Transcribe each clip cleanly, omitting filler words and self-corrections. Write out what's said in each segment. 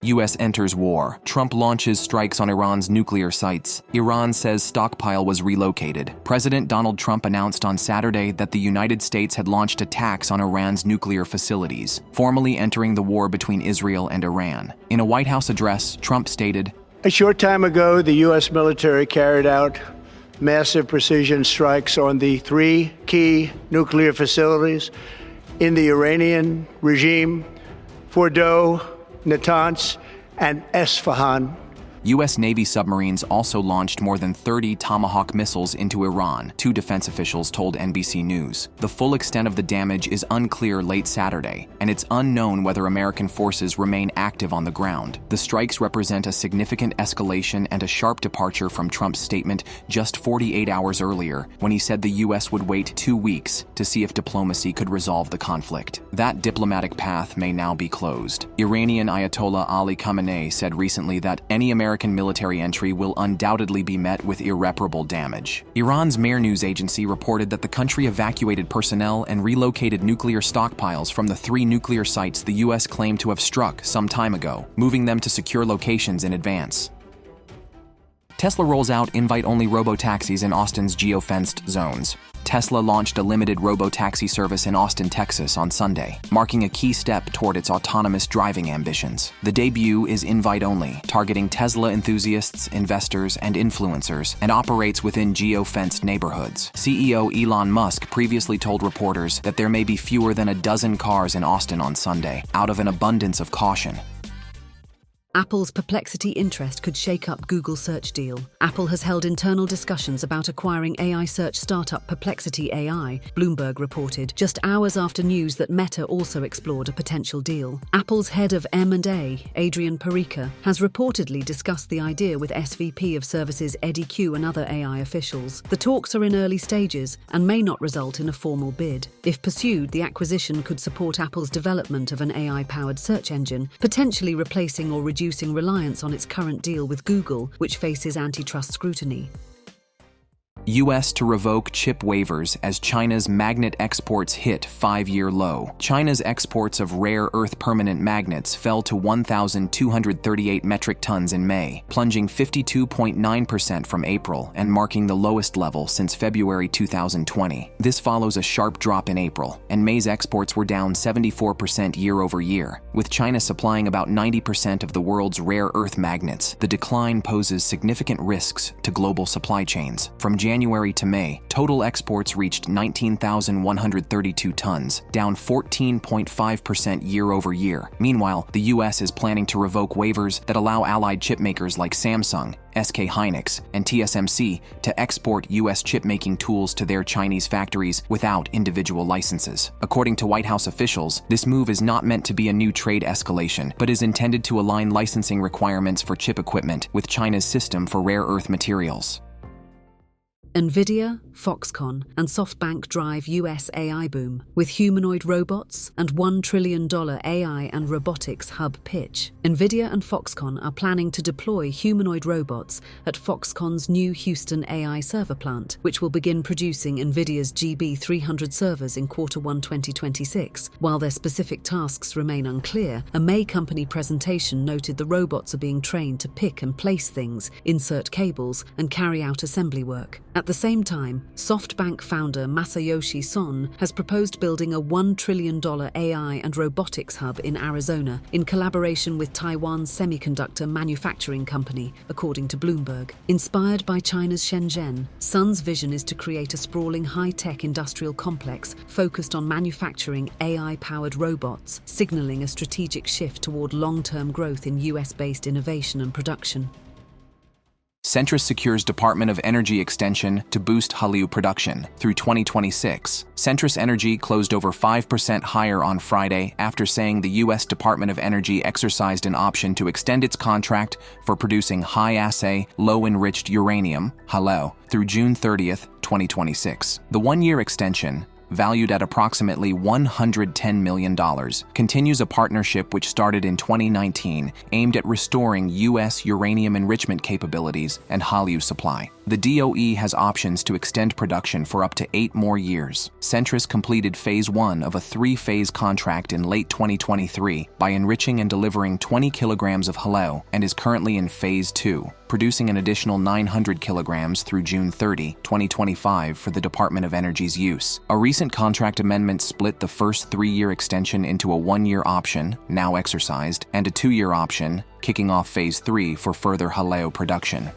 U.S. enters war. Trump launches strikes on Iran's nuclear sites. Iran says stockpile was relocated. President Donald Trump announced on Saturday that the United States had launched attacks on Iran's nuclear facilities, formally entering the war between Israel and Iran. In a White House address, Trump stated, "A short time ago, the U.S. military carried out massive precision strikes on the three key nuclear facilities in the Iranian regime: Fordow, Natanz, and Esfahan." U.S. Navy submarines also launched more than 30 Tomahawk missiles into Iran, two defense officials told NBC News. The full extent of the damage is unclear late Saturday, and it's unknown whether American forces remain active on the ground. The strikes represent a significant escalation and a sharp departure from Trump's statement just 48 hours earlier, when he said the U.S. would wait 2 weeks to see if diplomacy could resolve the conflict. That diplomatic path may now be closed. Iranian Ayatollah Ali Khamenei said recently that any American military entry will undoubtedly be met with irreparable damage. Iran's Mehr news agency reported that the country evacuated personnel and relocated nuclear stockpiles from the 3 nuclear sites the U.S. claimed to have struck some time ago, moving them to secure locations in advance. Tesla rolls out invite-only robo-taxis in Austin's geo-fenced zones. Tesla launched a limited robo-taxi service in Austin, Texas on Sunday, marking a key step toward its autonomous driving ambitions. The debut is invite-only, targeting Tesla enthusiasts, investors, and influencers, and operates within geo-fenced neighborhoods. CEO Elon Musk previously told reporters that there may be fewer than a dozen cars in Austin on Sunday, out of an abundance of caution. Apple's Perplexity interest could shake up Google's search deal. Apple has held internal discussions about acquiring AI search startup Perplexity AI, Bloomberg reported, just hours after news that Meta also explored a potential deal. Apple's head of M&A, Adrian Perica, has reportedly discussed the idea with SVP of Services Eddie Q and other AI officials. The talks are in early stages and may not result in a formal bid. If pursued, the acquisition could support Apple's development of an AI-powered search engine, potentially replacing or reducing reliance on its current deal with Google, which faces antitrust scrutiny. U.S. to revoke chip waivers as China's magnet exports hit 5-year low. China's exports of rare earth permanent magnets fell to 1,238 metric tons in May, plunging 52.9% from April and marking the lowest level since February 2020. This follows a sharp drop in April, and May's exports were down 74% year-over-year. With China supplying about 90% of the world's rare earth magnets, the decline poses significant risks to global supply chains. From January to May, total exports reached 19,132 tons, down 14.5% year-over-year. Meanwhile, the U.S. is planning to revoke waivers that allow allied chipmakers like Samsung, SK Hynix, and TSMC to export U.S. chip-making tools to their Chinese factories without individual licenses. According to White House officials, this move is not meant to be a new trade escalation, but is intended to align licensing requirements for chip equipment with China's system for rare earth materials. Nvidia, Foxconn, and SoftBank drive US AI boom, with humanoid robots and $1 trillion AI and robotics hub pitch. Nvidia and Foxconn are planning to deploy humanoid robots at Foxconn's new Houston AI server plant, which will begin producing Nvidia's GB300 servers in Q1 2026. While their specific tasks remain unclear, a May company presentation noted the robots are being trained to pick and place things, insert cables, and carry out assembly work. At the same time, SoftBank founder Masayoshi Son has proposed building a $1 trillion AI and robotics hub in Arizona in collaboration with Taiwan's semiconductor manufacturing company, according to Bloomberg. Inspired by China's Shenzhen, Son's vision is to create a sprawling high-tech industrial complex focused on manufacturing AI-powered robots, signaling a strategic shift toward long-term growth in US-based innovation and production. Centrus Secures Department of Energy extension to boost HALEU production through 2026. Centrus Energy closed over 5% higher on Friday after saying the U.S. Department of Energy exercised an option to extend its contract for producing high-assay, low-enriched uranium, HALEU, through June 30th, 2026. The one-year extension, valued at approximately $110 million, continues a partnership which started in 2019 aimed at restoring U.S. uranium enrichment capabilities and HALEU supply. The DOE has options to extend production for up to 8 more years. Centrus completed Phase 1 of a 3-phase contract in late 2023 by enriching and delivering 20 kilograms of halo and is currently in Phase 2, producing an additional 900 kilograms through June 30, 2025 for the Department of Energy's use. A recent contract amendment split the first 3-year extension into a 1-year option, now exercised, and a 2-year option, kicking off Phase 3 for further haleo production.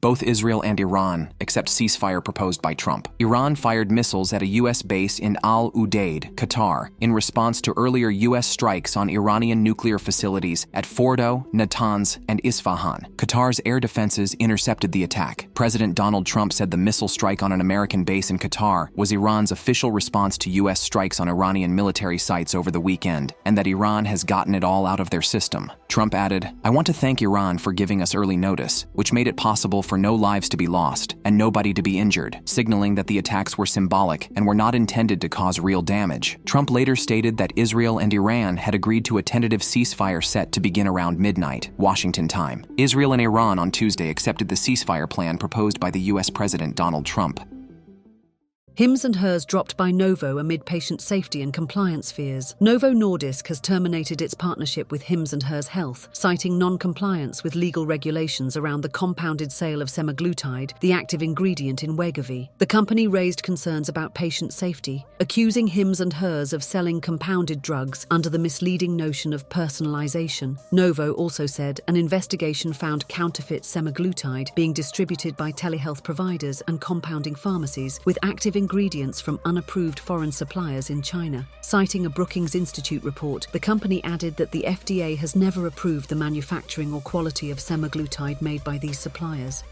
Both Israel and Iran accept ceasefire proposed by Trump. Iran fired missiles at a U.S. base in Al Udeid, Qatar, in response to earlier U.S. strikes on Iranian nuclear facilities at Fordo, Natanz, and Isfahan. Qatar's air defenses intercepted the attack. President Donald Trump said the missile strike on an American base in Qatar was Iran's official response to U.S. strikes on Iranian military sites over the weekend, and that Iran has gotten it all out of their system. Trump added, "I want to thank Iran for giving us early notice, which made it possible for no lives to be lost and nobody to be injured," signaling that the attacks were symbolic and were not intended to cause real damage. Trump later stated that Israel and Iran had agreed to a tentative ceasefire set to begin around midnight, Washington time. Israel and Iran on Tuesday accepted the ceasefire plan proposed by the U.S. President Donald Trump. Hims and hers dropped by Novo amid patient safety and compliance fears. Novo Nordisk has terminated its partnership with Hims and Hers Health, citing non-compliance with legal regulations around the compounded sale of semaglutide, the active ingredient in Wegovy. The company raised concerns about patient safety, accusing Hims and Hers of selling compounded drugs under the misleading notion of personalization. Novo also said an investigation found counterfeit semaglutide being distributed by telehealth providers and compounding pharmacies with active ingredients from unapproved foreign suppliers in China. Citing a Brookings Institute report, the company added that the FDA has never approved the manufacturing or quality of semaglutide made by these suppliers.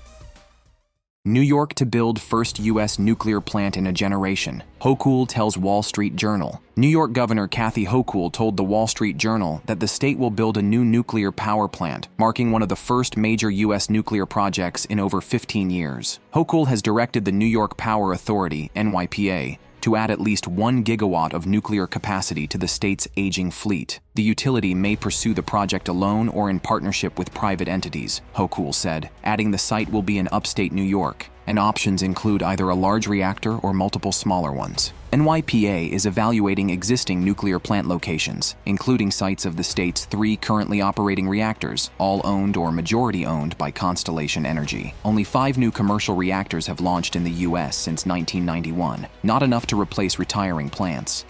New York to build first U.S. nuclear plant in a generation, Hochul tells Wall Street Journal. New York Governor Kathy Hochul told the Wall Street Journal that the state will build a new nuclear power plant, marking one of the first major U.S. nuclear projects in over 15 years. Hochul has directed the New York Power Authority, NYPA, to add at least 1 gigawatt of nuclear capacity to the state's aging fleet. The utility may pursue the project alone or in partnership with private entities, Hochul said, adding the site will be in upstate New York, and options include either a large reactor or multiple smaller ones. NYPA is evaluating existing nuclear plant locations, including sites of the state's 3 currently operating reactors, all owned or majority owned by Constellation Energy. Only 5 new commercial reactors have launched in the U.S. since 1991, not enough to replace retiring plants.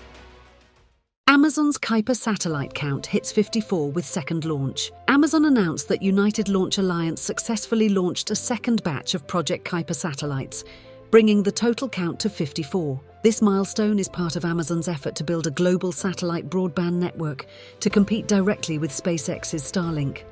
Amazon's Kuiper satellite count hits 54 with second launch. Amazon announced that United Launch Alliance successfully launched a second batch of Project Kuiper satellites, bringing the total count to 54. This milestone is part of Amazon's effort to build a global satellite broadband network to compete directly with SpaceX's Starlink.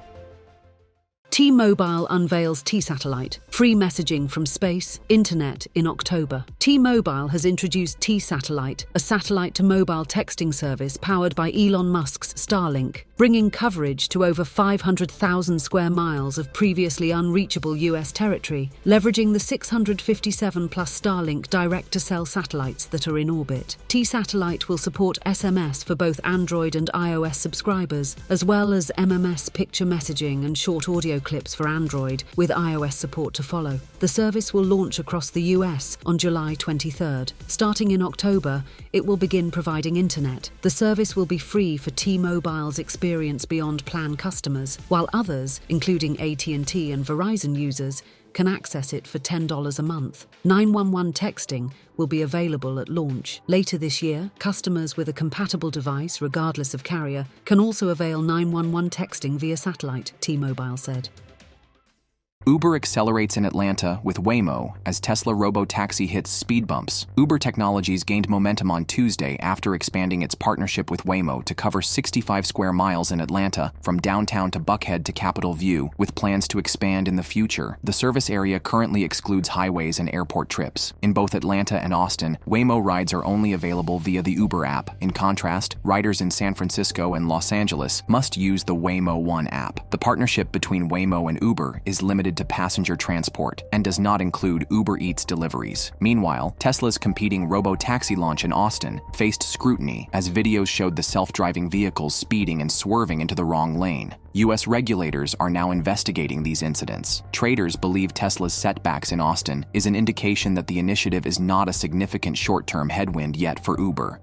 T-Mobile unveils T-Satellite, free messaging from space, internet in October. T-Mobile has introduced T-Satellite, a satellite-to-mobile texting service powered by Elon Musk's Starlink, bringing coverage to over 500,000 square miles of previously unreachable US territory, leveraging the 657-plus Starlink direct-to-cell satellites that are in orbit. T-Satellite will support SMS for both Android and iOS subscribers, as well as MMS picture messaging and short audio clips for Android, with iOS support to follow. The service will launch across the US on July 23rd. Starting in October, it will begin providing internet. The service will be free for T-Mobile's Experience Beyond plan customers, while others, including AT&T and Verizon users, can access it for $10 a month. 911 texting will be available at launch. Later this year, customers with a compatible device, regardless of carrier, can also avail 911 texting via satellite, T-Mobile said. Uber accelerates in Atlanta with Waymo as Tesla robotaxi hits speed bumps. Uber Technologies gained momentum on Tuesday after expanding its partnership with Waymo to cover 65 square miles in Atlanta, from downtown to Buckhead to Capitol View, with plans to expand in the future. The service area currently excludes highways and airport trips. In both Atlanta and Austin, Waymo rides are only available via the Uber app. In contrast, riders in San Francisco and Los Angeles must use the Waymo One app. The partnership between Waymo and Uber is limited limited to passenger transport and does not include Uber Eats deliveries. Meanwhile, Tesla's competing robo-taxi launch in Austin faced scrutiny as videos showed the self-driving vehicles speeding and swerving into the wrong lane. U.S. regulators are now investigating these incidents. Traders believe Tesla's setbacks in Austin is an indication that the initiative is not a significant short-term headwind yet for Uber.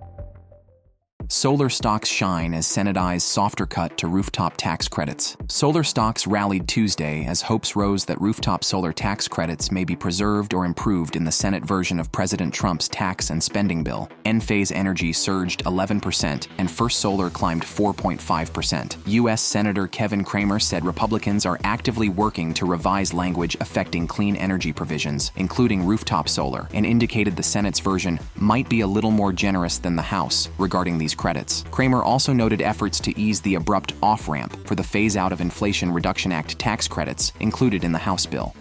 Solar stocks shine as Senate eyes softer cut to rooftop tax credits. Solar stocks rallied Tuesday as hopes rose that rooftop solar tax credits may be preserved or improved in the Senate version of President Trump's tax and spending bill. Enphase Energy surged 11% and First Solar climbed 4.5%. U.S. Senator Kevin Cramer said Republicans are actively working to revise language affecting clean energy provisions, including rooftop solar, and indicated the Senate's version might be a little more generous than the House regarding these credits. Cramer also noted efforts to ease the abrupt off-ramp for the phase-out of Inflation Reduction Act tax credits included in the House bill.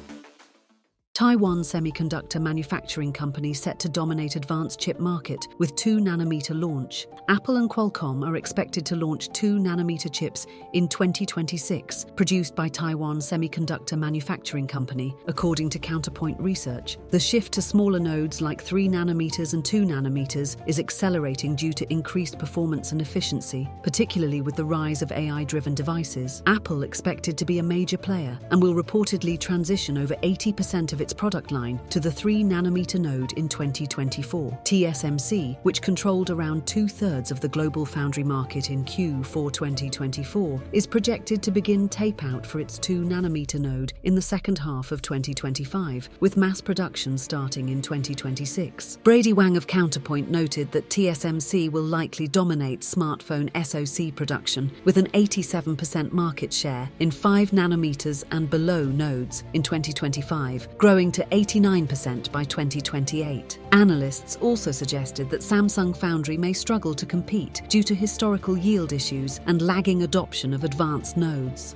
Taiwan semiconductor manufacturing company set to dominate advanced chip market with 2-nanometer launch. Apple and Qualcomm are expected to launch 2-nanometer chips in 2026, produced by Taiwan Semiconductor Manufacturing Company, according to Counterpoint Research. The shift to smaller nodes like 3 nanometers and 2 nanometers is accelerating due to increased performance and efficiency, particularly with the rise of AI-driven devices. Apple expected to be a major player and will reportedly transition over 80% of its product line to the 3-nanometer node in 2024. TSMC, which controlled around 2/3 of the global foundry market in Q4 2024, is projected to begin tape-out for its 2-nanometer node in the second half of 2025, with mass production starting in 2026. Brady Wang of Counterpoint noted that TSMC will likely dominate smartphone SoC production with an 87% market share in 5 nanometers and below nodes in 2025, growing to 89% by 2028. Analysts also suggested that Samsung Foundry may struggle to compete due to historical yield issues and lagging adoption of advanced nodes.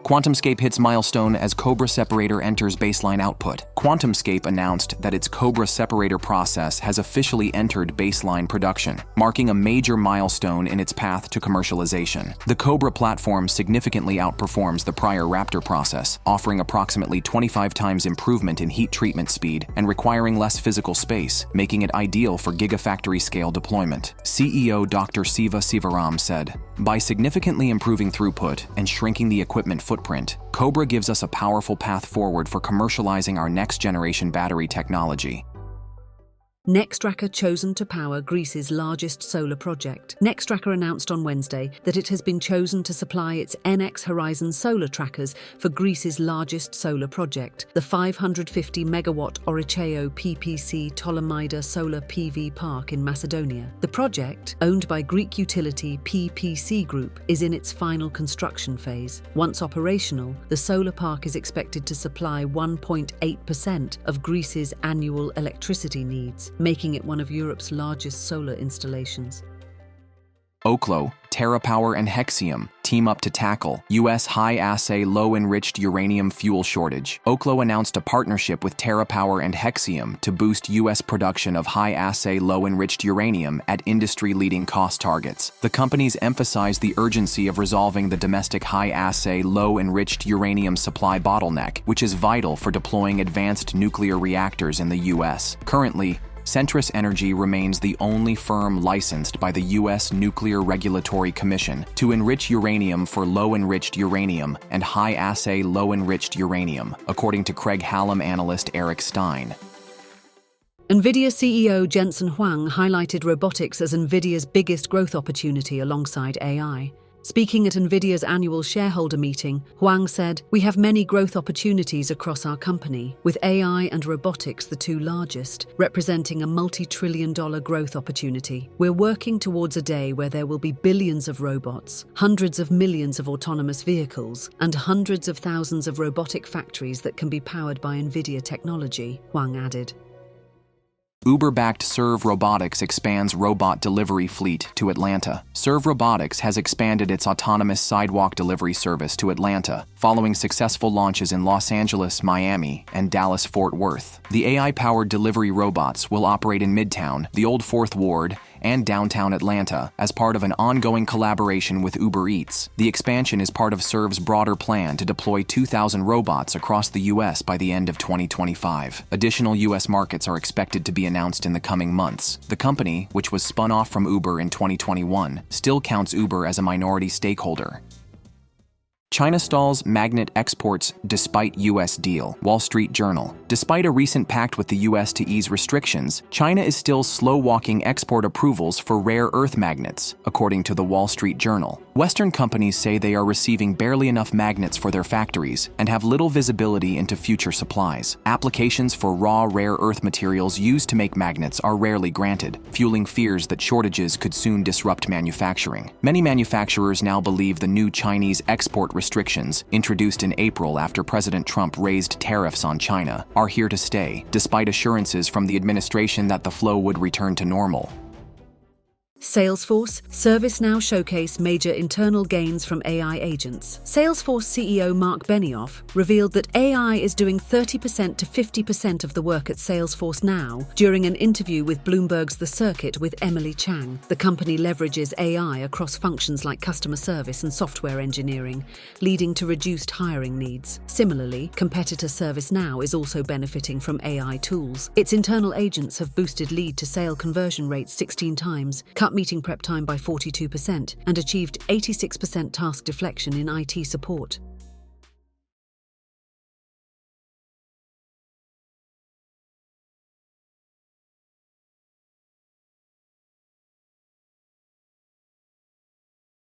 QuantumScape hits milestone as Cobra separator enters baseline output. QuantumScape announced that its Cobra separator process has officially entered baseline production, marking a major milestone in its path to commercialization. The Cobra platform significantly outperforms the prior Raptor process, offering approximately 25 times improvement in heat treatment speed and requiring less physical space, making it ideal for gigafactory scale deployment. CEO Dr. Siva Sivaram said, "By significantly improving throughput and shrinking the equipment footprint, Cobra gives us a powerful path forward for commercializing our next-generation battery technology." Nextracker chosen to power Greece's largest solar project. Nextracker announced on Wednesday that it has been chosen to supply its NX Horizon solar trackers for Greece's largest solar project, the 550-megawatt Oricheo PPC Ptolemaida solar PV park in Macedonia. The project, owned by Greek utility PPC Group, is in its final construction phase. Once operational, the solar park is expected to supply 1.8% of Greece's annual electricity needs, making it one of Europe's largest solar installations. Oklo, TerraPower and Hexium team up to tackle U.S. high-assay low-enriched uranium fuel shortage. Oklo announced a partnership with TerraPower and Hexium to boost U.S. production of high-assay low-enriched uranium at industry-leading cost targets. The companies emphasized the urgency of resolving the domestic high-assay low-enriched uranium supply bottleneck, which is vital for deploying advanced nuclear reactors in the U.S. Currently, Centrus Energy remains the only firm licensed by the U.S. Nuclear Regulatory Commission to enrich uranium for low-enriched uranium and high-assay low-enriched uranium, according to Craig Hallam analyst Eric Stein. Nvidia CEO Jensen Huang highlighted robotics as Nvidia's biggest growth opportunity alongside AI. Speaking at Nvidia's annual shareholder meeting, Huang said, "We have many growth opportunities across our company, with AI and robotics the two largest, representing a multi-trillion-dollar growth opportunity. We're working towards a day where there will be billions of robots, hundreds of millions of autonomous vehicles, and hundreds of thousands of robotic factories that can be powered by Nvidia technology," Huang added. Uber-backed Serve Robotics expands robot delivery fleet to Atlanta. Serve Robotics has expanded its autonomous sidewalk delivery service to Atlanta, following successful launches in Los Angeles, Miami, and Dallas-Fort Worth. The AI-powered delivery robots will operate in Midtown, the Old Fourth Ward, and downtown Atlanta as part of an ongoing collaboration with Uber Eats. The expansion is part of Serve's broader plan to deploy 2,000 robots across the U.S. by the end of 2025. Additional U.S. markets are expected to be announced in the coming months. The company, which was spun off from Uber in 2021, still counts Uber as a minority stakeholder. China stalls magnet exports despite U.S. deal. Wall Street Journal. Despite a recent pact with the U.S. to ease restrictions, China is still slow-walking export approvals for rare earth magnets, according to the Wall Street Journal. Western companies say they are receiving barely enough magnets for their factories and have little visibility into future supplies. Applications for raw rare earth materials used to make magnets are rarely granted, fueling fears that shortages could soon disrupt manufacturing. Many manufacturers now believe the new Chinese export restrictions, introduced in April after President Trump raised tariffs on China, are here to stay, despite assurances from the administration that the flow would return to normal. Salesforce, ServiceNow showcase major internal gains from AI agents. Salesforce CEO Mark Benioff revealed that AI is doing 30% to 50% of the work at Salesforce now during an interview with Bloomberg's The Circuit with Emily Chang. The company leverages AI across functions like customer service and software engineering, leading to reduced hiring needs. Similarly, competitor ServiceNow is also benefiting from AI tools. Its internal agents have boosted lead-to-sale conversion rates 16 times, cut meeting prep time by 42%, and achieved 86% task deflection in IT support.